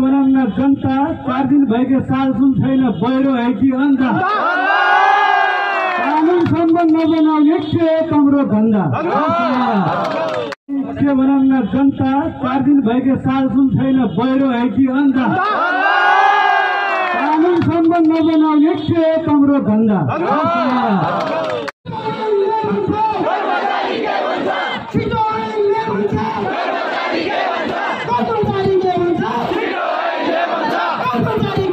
बनाउन जनता 4 दिन भएका साल सुन छैन बहिरो है कि अन्धा कानुन सम्बन्ध नबनाउने के कमरो धन्दा के बनाउन जनता 4 दिन भएका साल सुन छैन बहिरो है कि अन्धा कानुन सम्बन्ध नबनाउने के कमरो धन्दा Everybody